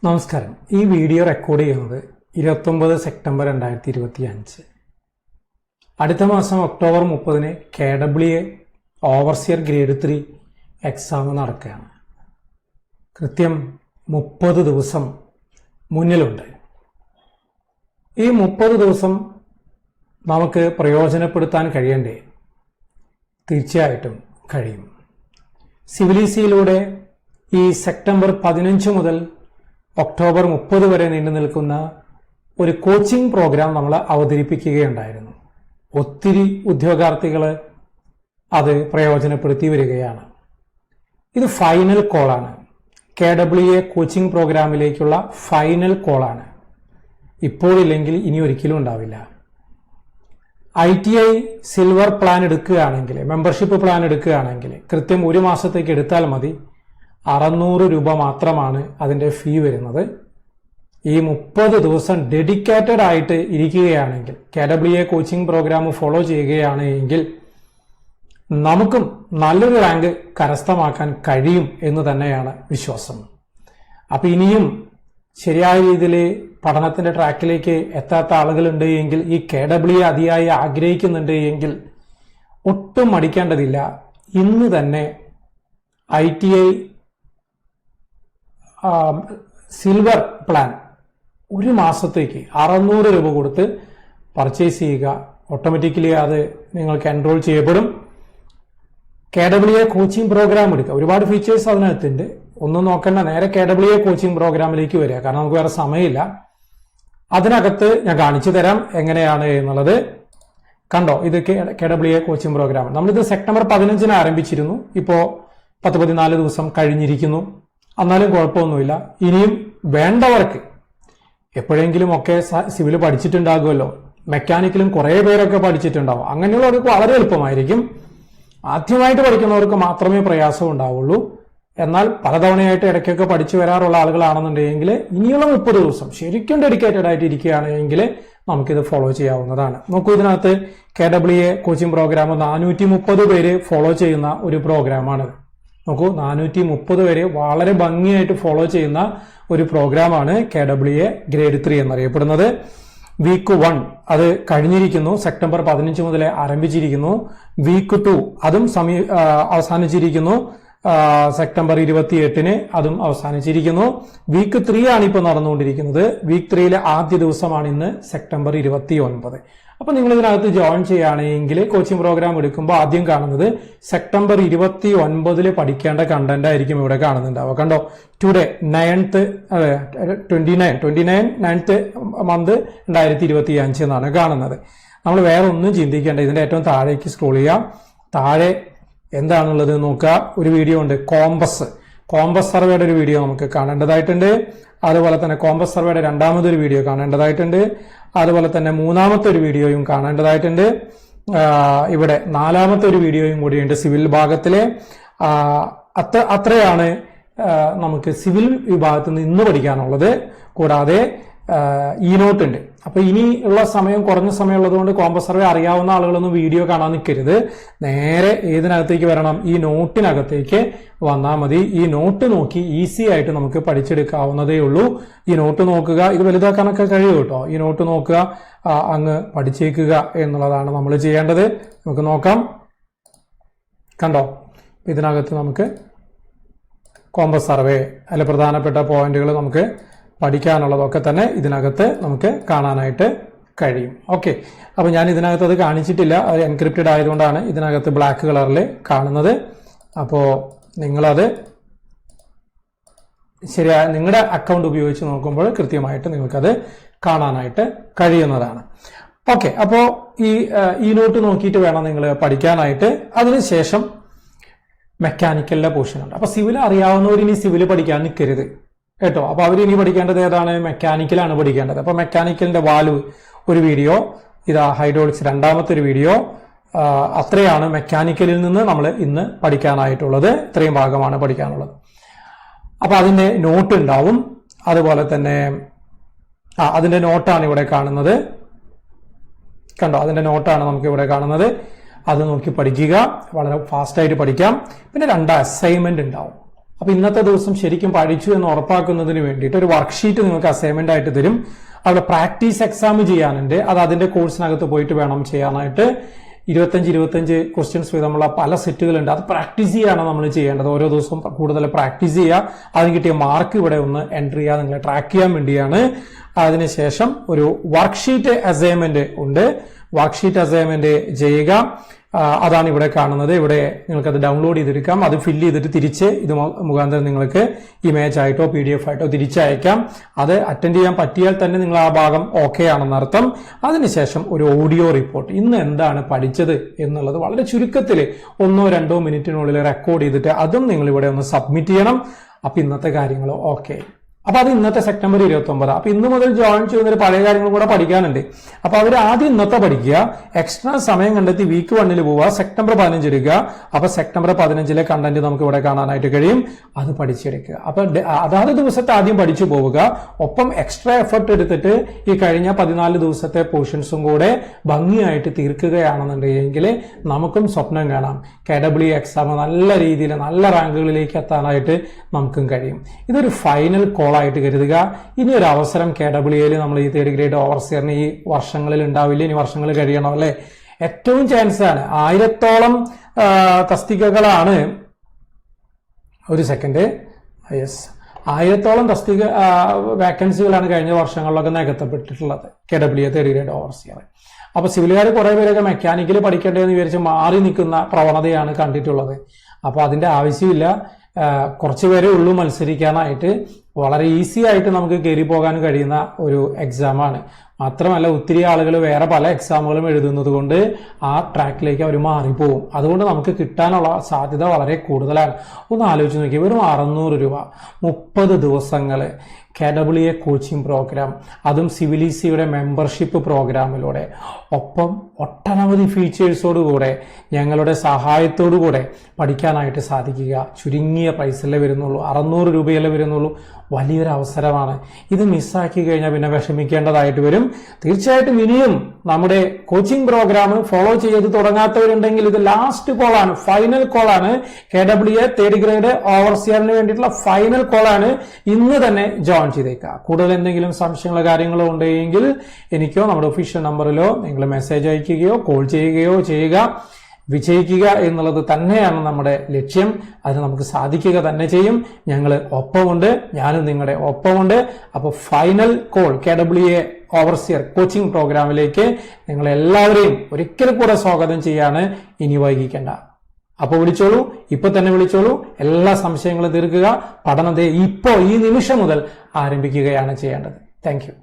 നമസ്കാരം. ഈ video record ചെയ്യുന്നത് 29 സെപ്റ്റംബർ 2025. അടുത്ത മാസം October 30 KWA overseer grade 3 exam നടക്കുകയാണ്. കൃത്യം 30 ദിവസം മുന്നിലുണ്ട്. ഈ 30 ദിവസം നമുക്ക് പ്രയോജനപ്പെടുത്താൻ കഴിയണ്ടേ? തീർച്ചയായിട്ടും കഴിയും. സിവിലിസിയിലൂടെ ഈ സെപ്റ്റംബർ 15 മുതൽ ഒക്ടോബർ 30 വരെ നീണ്ടു നിൽക്കുന്ന ഒരു കോച്ചിങ് പ്രോഗ്രാം നമ്മൾ അവതരിപ്പിക്കുകയുണ്ടായിരുന്നു. ഒത്തിരി ഉദ്യോഗാർത്ഥികൾ അത് പ്രയോജനപ്പെടുത്തി വരികയാണ്. ഇത് ഫൈനൽ കോളാണ്. KWA കോച്ചിങ് പ്രോഗ്രാമിലേക്കുള്ള ഫൈനൽ കോളാണ്. ഇപ്പോഴില്ലെങ്കിൽ ഇനി ഒരിക്കലും ഉണ്ടാവില്ല. ITI സിൽവർ പ്ലാൻ എടുക്കുകയാണെങ്കിൽ, മെമ്പർഷിപ്പ് പ്ലാൻ എടുക്കുകയാണെങ്കിൽ കൃത്യം ഒരു മാസത്തേക്ക് എടുത്താൽ മതി. 600 രൂപ മാത്രമാണ് അതിന്റെ ഫീ വരുന്നത്. ഈ 30 ദിവസം ഡെഡിക്കേറ്റഡ് ആയിട്ട് ഇരിക്കുകയാണെങ്കിൽ, KWA കോച്ചിങ് പ്രോഗ്രാം ഫോളോ ചെയ്യുകയാണ് എങ്കിൽ നമുക്കും നല്ലൊരു റാങ്ക് കരസ്ഥമാക്കാൻ കഴിയും എന്ന് തന്നെയാണ് വിശ്വാസം. അപ്പൊ ഇനിയും ശരിയായ രീതിയിൽ പഠനത്തിന്റെ ട്രാക്കിലേക്ക് എത്താത്ത ആളുകളുണ്ട് എങ്കിൽ, ഈ KWA അതിയായി ആഗ്രഹിക്കുന്നുണ്ട് എങ്കിൽ ഒട്ടും മടിക്കേണ്ടതില്ല. ഇന്ന് തന്നെ ITI സിൽവർ പ്ലാൻ ഒരു മാസത്തേക്ക് 600 രൂപ കൊടുത്ത് പർച്ചേസ് ചെയ്യുക. ഓട്ടോമാറ്റിക്കലി അത് നിങ്ങൾക്ക് എൻറോൾ ചെയ്യപ്പെടും. KWA കോച്ചിങ് പ്രോഗ്രാം എടുക്കുക. ഒരുപാട് ഫീച്ചേഴ്സ് അതിനകത്തുണ്ട്. ഒന്നും നോക്കണ്ട, നേരെ KWA കോച്ചിങ് പ്രോഗ്രാമിലേക്ക് വരിക. കാരണം നമുക്ക് വേറെ സമയമില്ല. അതിനകത്ത് ഞാൻ കാണിച്ചു തരാം എങ്ങനെയാണ് എന്നുള്ളത്. കണ്ടോ, ഇത് KWA കോച്ചിങ് പ്രോഗ്രാം. നമ്മളിത് സെപ്റ്റംബർ 15 ആരംഭിച്ചിരുന്നു. ഇപ്പോ 14 ദിവസം കഴിഞ്ഞിരിക്കുന്നു. എന്നാലും കുഴപ്പമൊന്നുമില്ല. ഇനിയും വേണ്ടവർക്ക് എപ്പോഴെങ്കിലും ഒക്കെ സിവിൽ പഠിച്ചിട്ടുണ്ടാകുമല്ലോ, മെക്കാനിക്കലും കുറെ പേരൊക്കെ പഠിച്ചിട്ടുണ്ടാവും. അങ്ങനെയുള്ളവർക്ക് വളരെ എളുപ്പമായിരിക്കും. ആദ്യമായിട്ട് പഠിക്കുന്നവർക്ക് മാത്രമേ പ്രയാസം ഉണ്ടാവുള്ളൂ. എന്നാൽ പലതവണയായിട്ട് ഇടയ്ക്കൊക്കെ പഠിച്ചു വരാറുള്ള ആളുകളാണെന്നുണ്ടെങ്കിൽ ഇനിയുള്ള 30 ദിവസം ശരിക്കും ഡെഡിക്കേറ്റഡ് ആയിട്ട് ഇരിക്കുകയാണെങ്കിൽ നമുക്കിത് ഫോളോ ചെയ്യാവുന്നതാണ്. നോക്കൂ, ഇതിനകത്ത് KWA കോച്ചിങ് പ്രോഗ്രാം 430 പേര് ഫോളോ ചെയ്യുന്ന ഒരു പ്രോഗ്രാമാണ്. നോക്കൂ, 430 പേര് വളരെ ഭംഗിയായിട്ട് ഫോളോ ചെയ്യുന്ന ഒരു പ്രോഗ്രാമാണ് KWA ഗ്രേഡ് 3 എന്നറിയപ്പെടുന്നത്. വീക്ക് 1 അത് കഴിഞ്ഞിരിക്കുന്നു. സെപ്റ്റംബർ 15 മുതൽ ആരംഭിച്ചിരിക്കുന്നു. വീക്ക് 2 അതും അവസാനിച്ചിരിക്കുന്നു. സെപ്റ്റംബർ 28 അതും അവസാനിച്ചിരിക്കുന്നു. വീക്ക് 3 ആണ് ഇപ്പോൾ നടന്നുകൊണ്ടിരിക്കുന്നത്. വീക്ക് 3 ആദ്യ ദിവസമാണ് ഇന്ന്, സെപ്റ്റംബർ 29. അപ്പൊ നിങ്ങൾ ഇതിനകത്ത് ജോയിൻ ചെയ്യുകയാണെങ്കിൽ കോച്ചിങ് പ്രോഗ്രാം എടുക്കുമ്പോൾ ആദ്യം കാണുന്നത് സെപ്റ്റംബർ 29 പഠിക്കേണ്ട കണ്ടന്റ് ആയിരിക്കും ഇവിടെ കാണുന്നുണ്ടാവുക. കണ്ടോ, ടുഡേ 9th 9th മന്ത് 2025 എന്നാണ് കാണുന്നത്. നമ്മൾ വേറെ ഒന്നും ചിന്തിക്കേണ്ട. ഇതിന്റെ ഏറ്റവും താഴേക്ക് സ്ക്രോൾ ചെയ്യാം. താഴെ എന്താണുള്ളത് നോക്കുക. ഒരു വീഡിയോ ഉണ്ട്, കോമ്പസ് സർവേയുടെ ഒരു വീഡിയോ നമുക്ക് കാണേണ്ടതായിട്ടുണ്ട്. അതുപോലെ തന്നെ കോമ്പസ് സർവേയുടെ രണ്ടാമതൊരു വീഡിയോ കാണേണ്ടതായിട്ടുണ്ട്. അതുപോലെ തന്നെ മൂന്നാമത്തെ ഒരു വീഡിയോയും കാണേണ്ടതായിട്ടുണ്ട്. ഇവിടെ 4ാമത്തെ ഒരു വീഡിയോയും കൂടിയുണ്ട് സിവിൽ ഭാഗത്തിലെ. അത്രയാണ് നമുക്ക് സിവിൽ വിഭാഗത്തിൽ നിന്ന് ഇന്ന് പഠിക്കാനുള്ളത്. കൂടാതെ നോട്ട് ഉണ്ട്. അപ്പൊ ഇനി ഉള്ള സമയം കുറഞ്ഞ സമയമുള്ളത് കൊണ്ട് കോമ്പസ് സർവേ അറിയാവുന്ന ആളുകളൊന്നും വീഡിയോ കാണാൻ നിൽക്കരുത്. നേരെ ഏതിനകത്തേക്ക് വരണം? ഈ നോട്ടിനകത്തേക്ക് വന്നാൽ മതി. ഈ നോട്ട് നോക്കി ഈസി ആയിട്ട് നമുക്ക് പഠിച്ചെടുക്കാവുന്നതേ ഉള്ളൂ. ഈ നോട്ട് നോക്കുക. ഇത് വലുതാക്കാനൊക്കെ കഴിയും കേട്ടോ. ഈ നോട്ട് നോക്കുക, അങ്ങ് പഠിച്ചേക്കുക എന്നുള്ളതാണ് നമ്മൾ ചെയ്യേണ്ടത്. നമുക്ക് നോക്കാം. കണ്ടോ, ഇതിനകത്ത് നമുക്ക് കോമ്പസ് സർവേ അതിലെ പ്രധാനപ്പെട്ട പോയിന്റുകൾ നമുക്ക് പഠിക്കാനുള്ളതൊക്കെ തന്നെ ഇതിനകത്ത് നമുക്ക് കാണാനായിട്ട് കഴിയും. ഓക്കെ, അപ്പൊ ഞാൻ ഇതിനകത്ത് അത് കാണിച്ചിട്ടില്ല. അത് എൻക്രിപ്റ്റഡ് ആയതുകൊണ്ടാണ് ഇതിനകത്ത് ബ്ലാക്ക് കളറിൽ കാണുന്നത്. അപ്പോ നിങ്ങളത് ശരിയായ നിങ്ങളുടെ അക്കൗണ്ട് ഉപയോഗിച്ച് നോക്കുമ്പോൾ കൃത്യമായിട്ട് നിങ്ങൾക്കത് കാണാനായിട്ട് കഴിയുന്നതാണ്. ഓക്കെ, അപ്പോ ഈ നോട്ട് നോക്കിയിട്ട് വേണം നിങ്ങൾ പഠിക്കാനായിട്ട്. അതിനുശേഷം മെക്കാനിക്കലിന്റെ പോർഷൻ ഉണ്ട്. അപ്പൊ സിവിൽ അറിയാവുന്നവർ ഇനി സിവിൽ പഠിക്കാൻ നിൽക്കരുത് കേട്ടോ. അപ്പൊ അവർ ഇനി പഠിക്കേണ്ടത് ഏതാണ്? മെക്കാനിക്കലാണ് പഠിക്കേണ്ടത്. അപ്പൊ മെക്കാനിക്കലിന്റെ വാൽവ് ഒരു വീഡിയോ, ഇതാ ഹൈഡ്രോളിക്സ് രണ്ടാമത്തെ ഒരു വീഡിയോ. അത്രയാണ് മെക്കാനിക്കലിൽ നിന്ന് നമ്മൾ ഇന്ന് പഠിക്കാനായിട്ടുള്ളത്. ഇത്രയും ഭാഗമാണ് പഠിക്കാനുള്ളത്. അപ്പൊ അതിന്റെ നോട്ട് ഉണ്ടാവും. അതുപോലെ തന്നെ അതിന്റെ നോട്ടാണ് ഇവിടെ കാണുന്നത്. കണ്ടോ, അതിന്റെ നോട്ടാണ് നമുക്ക് ഇവിടെ കാണുന്നത്. അത് നോക്കി പഠിക്കുക. വളരെ ഫാസ്റ്റ് ആയിട്ട് പഠിക്കാം. പിന്നെ 2 അസൈൻമെന്റ് ഉണ്ടാവും. അപ്പൊ ഇന്നത്തെ ദിവസം ശരിക്കും പഠിച്ചു എന്ന് ഉറപ്പാക്കുന്നതിന് വേണ്ടിയിട്ട് ഒരു വർക്ക്ഷീറ്റ് നിങ്ങൾക്ക് അസൈൻമെന്റ് ആയിട്ട് തരും. അവിടെ പ്രാക്ടീസ് എക്സാം ചെയ്യാനുണ്ട്. അത് അതിന്റെ കോഴ്സിനകത്ത് പോയിട്ട് വേണം ചെയ്യാനായിട്ട്. 25 ക്വസ്റ്റ്യൻസ് വീതമുള്ള പല സെറ്റുകളുണ്ട്. അത് പ്രാക്ടീസ് ചെയ്യാണ് നമ്മൾ ചെയ്യേണ്ടത്. ഓരോ ദിവസവും കൂടുതൽ പ്രാക്ടീസ് ചെയ്യുക. അതിന് കിട്ടിയ മാർക്ക് ഇവിടെ ഒന്ന് എൻട്രി ചെയ്യുക, നിങ്ങളെ ട്രാക്ക് ചെയ്യാൻ വേണ്ടിയാണ്. അതിനുശേഷം ഒരു വർക്ക്ഷീറ്റ് അസൈൻമെന്റ് ഉണ്ട്. വർക്ക്ഷീറ്റ് അസൈൻമെന്റ് ചെയ്യുക. അതാണ് ഇവിടെ കാണുന്നത്. ഇവിടെ നിങ്ങൾക്ക് അത് ഡൗൺലോഡ് ചെയ്തെടുക്കാം. അത് ഫില്ല് ചെയ്തിട്ട് തിരിച്ച് ഇത് മുഖാന്തരം നിങ്ങൾക്ക് ഇമേജ് ആയിട്ടോ PDF ആയിട്ടോ തിരിച്ചയക്കാം. അത് അറ്റൻഡ് ചെയ്യാൻ പറ്റിയാൽ തന്നെ നിങ്ങൾ ആ ഭാഗം ഓക്കെ ആണെന്നർത്ഥം. അതിനുശേഷം ഒരു ഓഡിയോ റിപ്പോർട്ട്, ഇന്ന് എന്താണ് പഠിച്ചത് എന്നുള്ളത് വളരെ ചുരുക്കത്തിൽ 1-2 മിനിറ്റിനുള്ളിൽ റെക്കോർഡ് ചെയ്തിട്ട് അതും നിങ്ങൾ ഇവിടെ ഒന്ന് സബ്മിറ്റ് ചെയ്യണം. അപ്പൊ ഇന്നത്തെ കാര്യങ്ങൾ ഓക്കെ. അപ്പൊ അത് ഇന്നത്തെ സെപ്റ്റംബർ 29. അപ്പൊ ഇന്ന് മുതൽ ജോയിൻ ചെയ്യുന്നതിൽ പഴയ കാര്യങ്ങൾ കൂടെ പഠിക്കാനുണ്ട്. അപ്പൊ അവർ ആദ്യം ഇന്നത്തെ പഠിക്കുക, എക്സ്ട്രാ സമയം കണ്ടെത്തി വീക്ക് 1 പോവുക, സെപ്റ്റംബർ 15 എടുക്കുക. അപ്പൊ സെപ്റ്റംബർ 15 കണ്ടന്റ് നമുക്ക് ഇവിടെ കാണാനായിട്ട് കഴിയും. അത് പഠിച്ചെടുക്കുക. അപ്പൊ അതാത് ദിവസത്തെ ആദ്യം പഠിച്ചു പോവുക. ഒപ്പം എക്സ്ട്രാ എഫർട്ട് എടുത്തിട്ട് ഈ കഴിഞ്ഞ 14 ദിവസത്തെ പോർഷൻസും കൂടെ ഭംഗിയായിട്ട് തീർക്കുകയാണെന്നുണ്ടെങ്കിൽ നമുക്കും സ്വപ്നം കാണാം. KEE എക്സാം നല്ല രീതിയിൽ നല്ല റാങ്കുകളിലേക്ക് എത്താനായിട്ട് നമുക്കും കഴിയും. ഇതൊരു ഫൈനൽ ആയിട്ട് കരുതുക. ഇനി ഒരു അവസരം KEE നമ്മൾ ഈ 3rd ഗ്രേഡ് ഓവർസിയറിന് ഈ വർഷങ്ങളിൽ ഉണ്ടാവില്ല, ഇനി വർഷങ്ങൾ കഴിയണം അല്ലെ. ഏറ്റവും ചാൻസ് ആണ് 1000ഓളം തസ്തികകളാണ്. ഒരു സെക്കൻഡ്, യെസ്, 1000ഓളം തസ്തിക വാക്കൻസികളാണ് കഴിഞ്ഞ വർഷങ്ങളിലൊക്കെ നികത്തപ്പെട്ടിട്ടുള്ളത് KEE 3rd ഗ്രേഡ് ഓവർസിയർ. അപ്പൊ സിവിലുകാർ കുറെ പേരൊക്കെ മെക്കാനിക്കൽ പഠിക്കേണ്ടതെന്ന് വിചാരിച്ച് മാറി നിൽക്കുന്ന പ്രവണതയാണ് കണ്ടിട്ടുള്ളത്. അപ്പൊ അതിന്റെ ആവശ്യമില്ല. കുറച്ചു പേരേ ഉള്ളൂ മത്സരിക്കാനായിട്ട്. വളരെ ഈസി ആയിട്ട് നമുക്ക് കയറി പോകാൻ കഴിയുന്ന ഒരു എക്സാമാണ്. മാത്രമല്ല ഒത്തിരി ആളുകൾ വേറെ പല എക്സാമുകളും എഴുതുന്നത് കൊണ്ട് ആ ട്രാക്കിലേക്ക് അവർ മാറിപ്പോവും. അതുകൊണ്ട് നമുക്ക് കിട്ടാനുള്ള സാധ്യത വളരെ കൂടുതലാണ്. ഒന്ന് ആലോചിച്ച് നോക്കി, വെറും 600 രൂപ, 30 ദിവസങ്ങള് KEE കോച്ചിങ് പ്രോഗ്രാം, അതും സിവിലിസിയുടെ മെമ്പർഷിപ്പ് പ്രോഗ്രാമിലൂടെ, ഒപ്പം ഒട്ടനവധി ഫീച്ചേഴ്സോടുകൂടെ ഞങ്ങളുടെ സഹായത്തോടുകൂടെ പഠിക്കാനായിട്ട് സാധിക്കുക. ചുരുങ്ങിയ പൈസയല്ലേ വരുന്നുള്ളൂ, 600 രൂപയല്ലേ വരുന്നുള്ളൂ. വലിയൊരു അവസരമാണ്. ഇത് മിസ്സാക്കി കഴിഞ്ഞാൽ പിന്നെ വിഷമിക്കേണ്ടതായിട്ട് വരും. തീർച്ചയായിട്ടും ഇനിയും നമ്മുടെ കോച്ചിങ് പ്രോഗ്രാം ഫോളോ ചെയ്ത് തുടങ്ങാത്തവരുണ്ടെങ്കിൽ ഇത് ലാസ്റ്റ് കോളാണ്, ഫൈനൽ കോളാണ്. KEE 3rd ഗ്രേഡ് ഓവർസിയറിന് വേണ്ടിയിട്ടുള്ള ഫൈനൽ കോളാണ്. ഇന്ന് തന്നെ ജോയിൻ ചെയ്തേക്കുക. കൂടുതൽ എന്തെങ്കിലും സംശയങ്ങളോ കാര്യങ്ങളോ ഉണ്ടെങ്കിൽ എനിക്കോ നമ്മുടെ ഒഫീഷ്യൽ നമ്പറിലോ നിങ്ങൾ മെസ്സേജ് അയക്കുകയോ കോൾ ചെയ്യുകയോ ചെയ്യുക. വിജയിക്കുക എന്നുള്ളത് തന്നെയാണ് നമ്മുടെ ലക്ഷ്യം. അതിന് നമുക്ക് സാധിക്കുക തന്നെ ചെയ്യും. ഞങ്ങൾ ഒപ്പമുണ്ട്, ഞാനും നിങ്ങളുടെ ഒപ്പമുണ്ട്. അപ്പോൾ final call KEE overseer coaching പ്രോഗ്രാമിലേക്ക് നിങ്ങൾ എല്ലാവരെയും ഒരിക്കൽ കൂടെ സ്വാഗതം ചെയ്യാണ്. ഇനി വൈകിക്കേണ്ട. അപ്പോൾ വിളിച്ചോളൂ, ഇപ്പൊ തന്നെ വിളിച്ചോളൂ. എല്ലാ സംശയങ്ങളും തീർക്കുക. പഠനത്തെ ഈ നിമിഷം മുതൽ ആരംഭിക്കുകയാണ് ചെയ്യേണ്ടത്. Thank you.